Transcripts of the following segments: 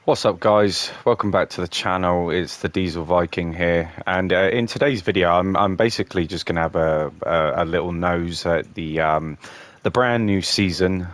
What's up, guys? Welcome back to the channel. It's the Diesel Viking here, and in today's video, I'm basically just gonna have a little nose at the brand new season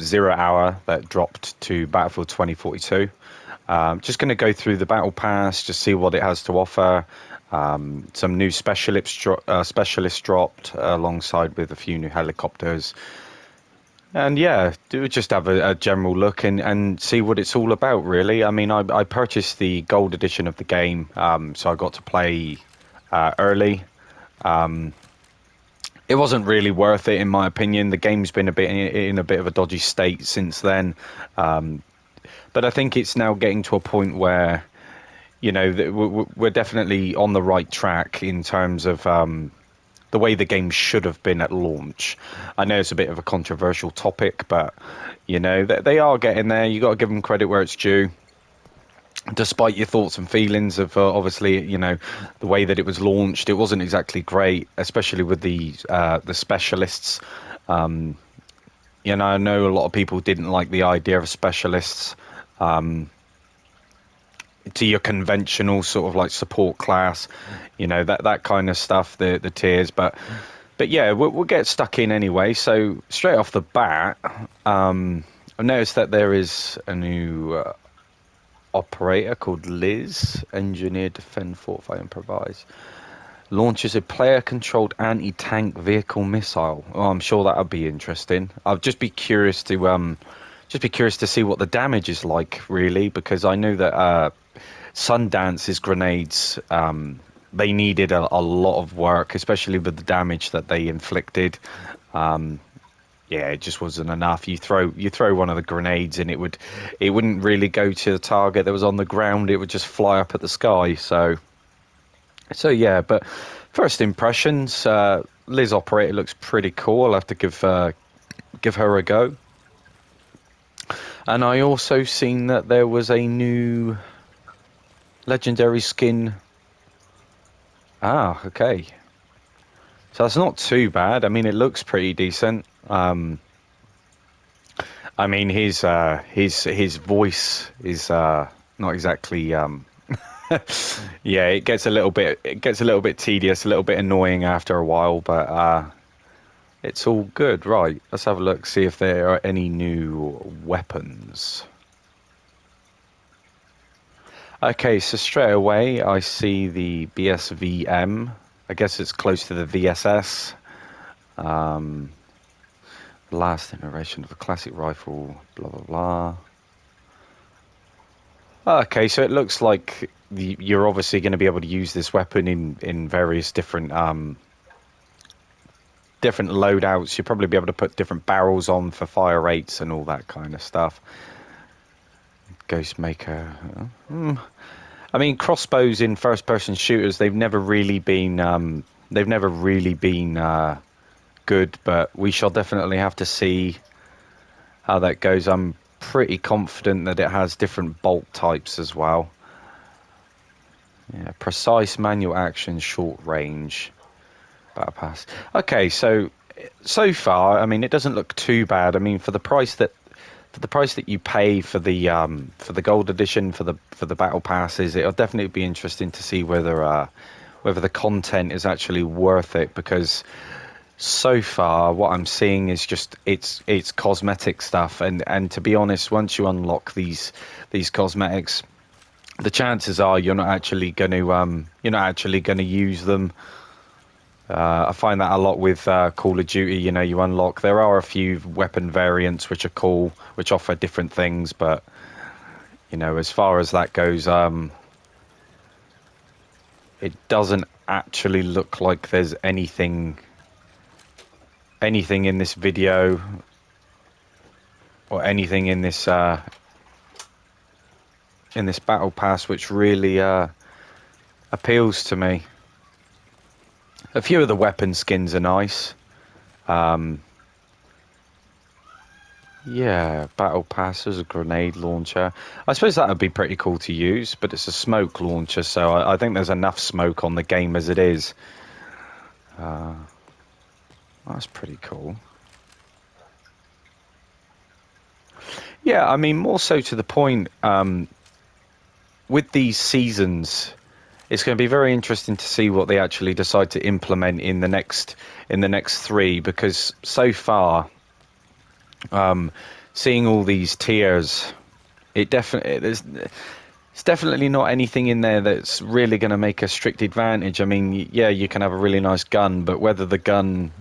0 hour that dropped to Battlefield 2042. Just gonna go through the battle pass, just see what it has to offer. Some new specialists dropped alongside with a few new helicopters. And yeah, do just have a general look and see what it's all about, really. I mean, I purchased the gold edition of the game, so I got to play early. It wasn't really worth it, in my opinion. The game's been in a bit of a dodgy state since then, but I think it's now getting to a point where we're definitely on the right track in terms of the way the game should have been at launch. I know it's a bit of a controversial topic, but they are getting there. You got to give them credit where it's due. Despite your thoughts and feelings of obviously, the way that it was launched, it wasn't exactly great, especially with the specialists. I know a lot of people didn't like the idea of specialists. To your conventional sort of like support class, that kind of stuff, the tiers, but yeah, we'll get stuck in anyway. So straight off the bat, I've noticed that there is a new operator called Liz, engineer, defend, fortify, improvise. Launches a player-controlled anti-tank vehicle missile. Oh, I'm sure that'll be interesting. I'll just be curious to see what the damage is like, really, because I know that Sundance's grenades, they needed a lot of work, especially with the damage that they inflicted. Yeah, it just wasn't enough. You throw one of the grenades and it wouldn't really go to the target that was on the ground. It would just fly up at the sky. So yeah. But first impressions, Liz Operator looks pretty cool. I'll have to give her a go. And I also seen that there was a new legendary skin. Ah, okay. So that's not too bad. I mean, it looks pretty decent. I mean, his voice is not exactly. Yeah, it gets a little bit tedious, a little bit annoying after a while, but it's all good. Right, let's have a look, see if there are any new weapons. Okay, so straight away I see the BSVM. I guess it's close to the VSS. Last iteration of a classic rifle, blah blah blah. Okay, so it looks like you're obviously going to be able to use this weapon in various different loadouts. You'll probably be able to put different barrels on for fire rates and all that kind of stuff. Ghost Maker. I mean, crossbows in first-person shooters, they've never really been good, but we shall definitely have to see how that goes. I'm pretty confident that it has different bolt types as well. Yeah, precise, manual action, short range, battle pass. Okay, so far, I mean, it doesn't look too bad. I mean, for the price that you pay for the gold edition, for the battle passes, it'll definitely be interesting to see whether the content is actually worth it, because so far what I'm seeing is just it's cosmetic stuff, and to be honest, once you unlock these cosmetics, the chances are you're not actually going to use them. I find that a lot with Call of Duty. You unlock, there are a few weapon variants which are cool, which offer different things, but as far as that goes, it doesn't actually look like there's anything in this video or anything in this battle pass which really appeals to me. A few of the weapon skins are nice. Yeah, battle pass, there's a grenade launcher. I suppose that would be pretty cool to use, but it's a smoke launcher, so I think there's enough smoke on the game as it is. That's pretty cool. Yeah, I mean, more so to the point, with these seasons, it's going to be very interesting to see what they actually decide to implement in the next three, because so far, seeing all these tiers, it definitely it's definitely not anything in there that's really going to make a strict advantage. I mean, yeah, you can have a really nice gun, but whether the gun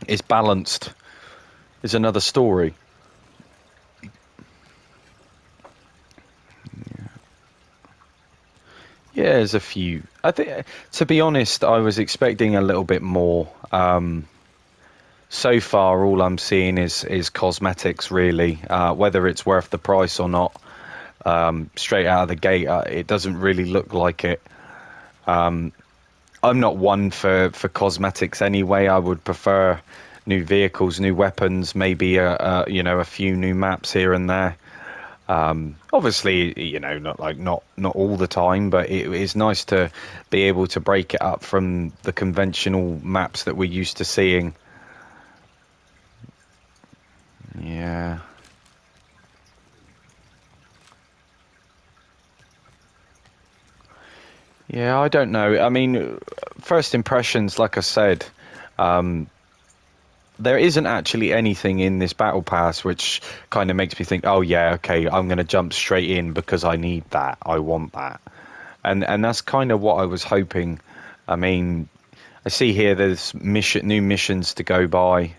is balanced is another story. Yeah, there's a few. I think, to be honest, I was expecting a little bit more. So far, all I'm seeing is cosmetics, really. Whether it's worth the price or not, straight out of the gate, it doesn't really look like it. I'm not one for cosmetics anyway. I would prefer new vehicles, new weapons, maybe a few new maps here and there. Obviously, not all the time, but it is nice to be able to break it up from the conventional maps that we're used to seeing. Yeah. Yeah, I don't know. I mean, first impressions, like I said, there isn't actually anything in this battle pass which kind of makes me think, oh yeah, okay, I'm going to jump straight in because I need that. I want that. And that's kind of what I was hoping. I mean, I see here there's new missions to go by.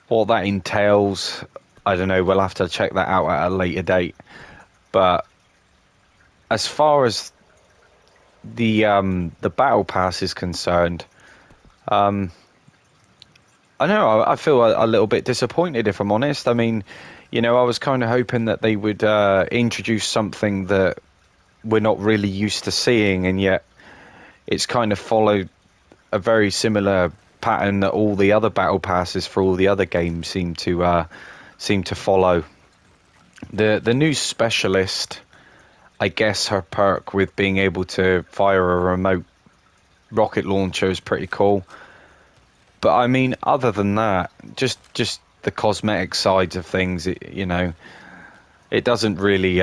What that entails, I don't know. We'll have to check that out at a later date. But as far as the battle pass is concerned, I know I feel a little bit disappointed, if I'm honest. I mean, I was kind of hoping that they would introduce something that we're not really used to seeing, and yet it's kind of followed a very similar pattern that all the other battle passes for all the other games seem to follow. The new specialist, I guess her perk with being able to fire a remote rocket launcher is pretty cool. But I mean, other than that, just the cosmetic sides of things, it doesn't really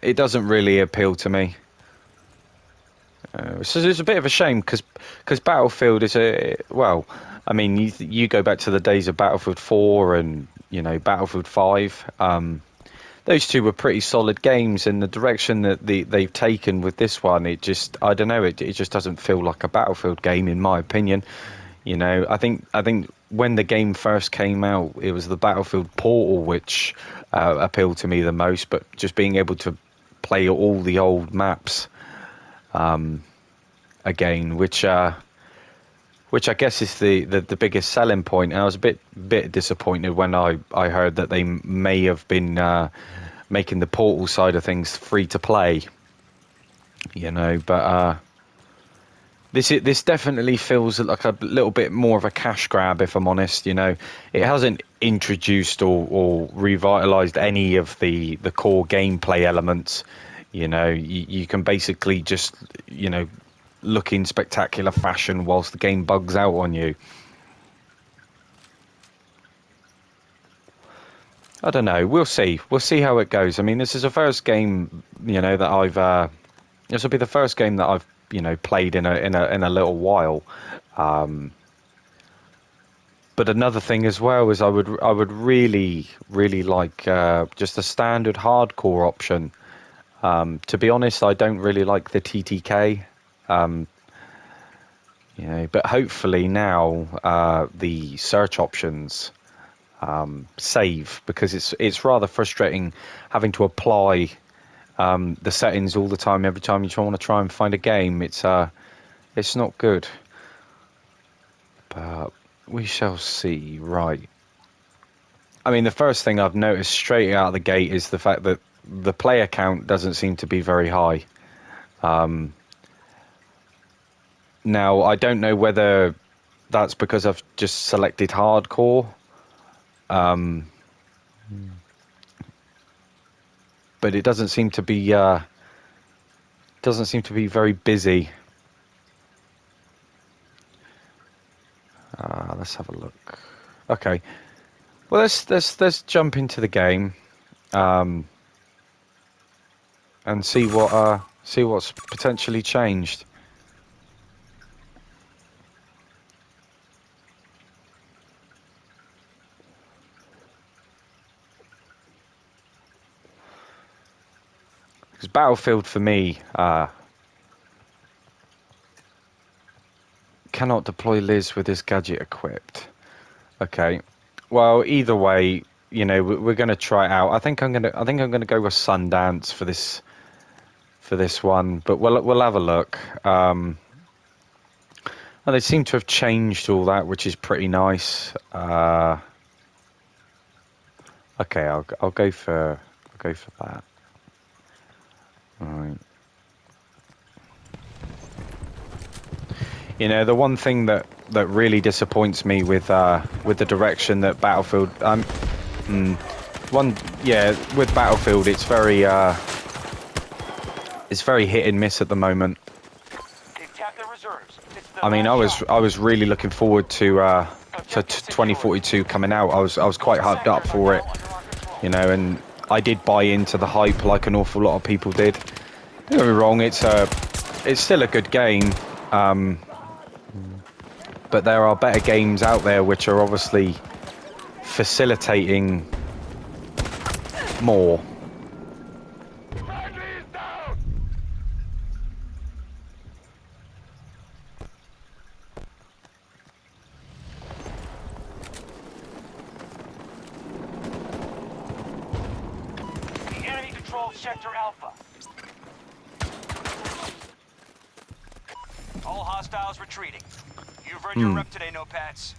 it doesn't really appeal to me. So it's a bit of a shame because Battlefield is a well. I mean, you go back to the days of Battlefield 4 and Battlefield 5. Those two were pretty solid games, and the direction that they've taken with this one, it just I don't know, it just doesn't feel like a Battlefield game in my opinion. I think when the game first came out, it was the Battlefield Portal which appealed to me the most. But just being able to play all the old maps again, which I guess is the biggest selling point. And I was a bit disappointed when I heard that they may have been making the Portal side of things free to play. But this definitely feels like a little bit more of a cash grab, if I'm honest. It hasn't introduced or revitalized any of the core gameplay elements. You can basically just look in spectacular fashion whilst the game bugs out on you. I don't know. We'll see. We'll see how it goes. I mean, this is the first game, that I've. This will be the first game that I've, played in a little while. But another thing as well is I would really like just a standard hardcore option. To be honest, I don't really like the TTK. But hopefully now the search options save, because it's rather frustrating having to apply the settings all the time every time you want to try and find a game. It's not good. But we shall see. Right. I mean, the first thing I've noticed straight out of the gate is the fact that the player count doesn't seem to be very high. Now, I don't know whether that's because I've just selected hardcore, but it doesn't seem to be very busy. Let's have a look. Okay, Well, let's jump into the game, um, and see what's potentially changed. Because Battlefield for me cannot deploy Liz with this gadget equipped. Okay. Well, either way, you know, we're going to try it out. I think I'm gonna go with Sundance for this one, but we'll have a look. And they seem to have changed all that, which is pretty nice. Okay, I'll go for that. All right. You know, the one thing that really disappoints me with the direction that Battlefield with Battlefield it's very hit and miss at the moment. I mean, I was really looking forward to 2042 coming out. I was quite hyped up for it, you know, and I did buy into the hype like an awful lot of people did. Don't get me wrong, it's still a good game, but there are better games out there which are obviously facilitating more. Sector Alpha. All hostiles retreating. You've earned your rep today, Notepads.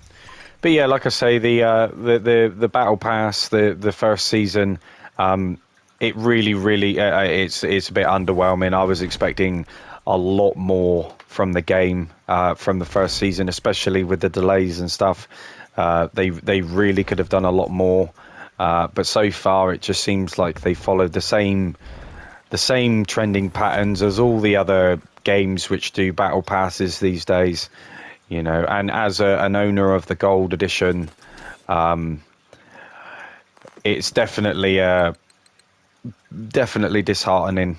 But yeah, like I say, the battle pass, the first season, it really it's a bit underwhelming. I was expecting a lot more from the game from the first season, especially with the delays and stuff. They really could have done a lot more. But so far, it just seems like they followed the same trending patterns as all the other games which do battle passes these days. You know, and as an owner of the Gold Edition, it's definitely disheartening.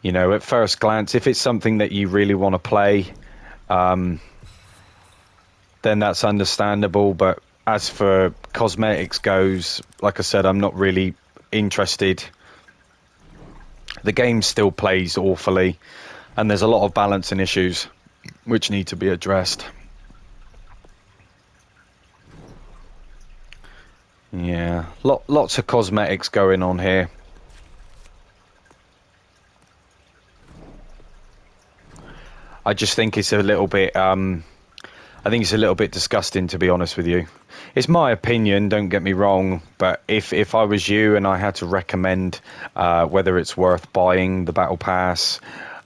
You know, at first glance, if it's something that you really want to play, then that's understandable. But as for cosmetics goes, like I said, I'm not really interested. The game still plays awfully, and there's a lot of balancing issues which need to be addressed. Yeah, lots of cosmetics going on here. I just think it's a little bit I think it's a little bit disgusting, to be honest with you. It's my opinion, don't get me wrong, but if I was you and I had to recommend whether it's worth buying the Battle Pass,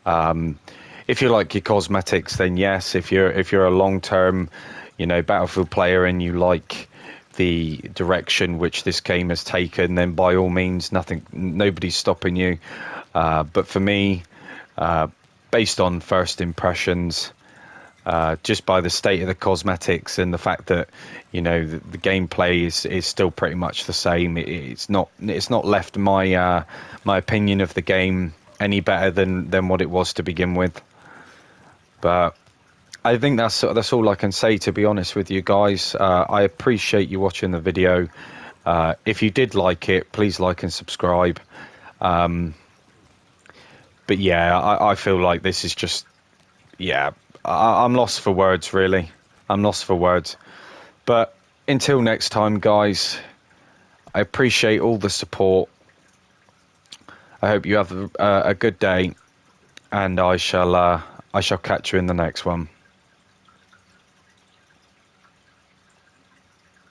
if you like your cosmetics, then yes. If you're a long-term, you know, Battlefield player and you like the direction which this game has taken, then by all means, nobody's stopping you. But for me, based on first impressions, just by the state of the cosmetics and the fact that, you know, the gameplay is still pretty much the same. It's not left my my opinion of the game any better than what it was to begin with. But I think that's all I can say, to be honest with you guys. I appreciate you watching the video. If you did like it, please like and subscribe. But yeah, I feel like this is just, yeah, I'm lost for words, really. I'm lost for words. But until next time, guys, I appreciate all the support. I hope you have a good day, and I shall catch you in the next one.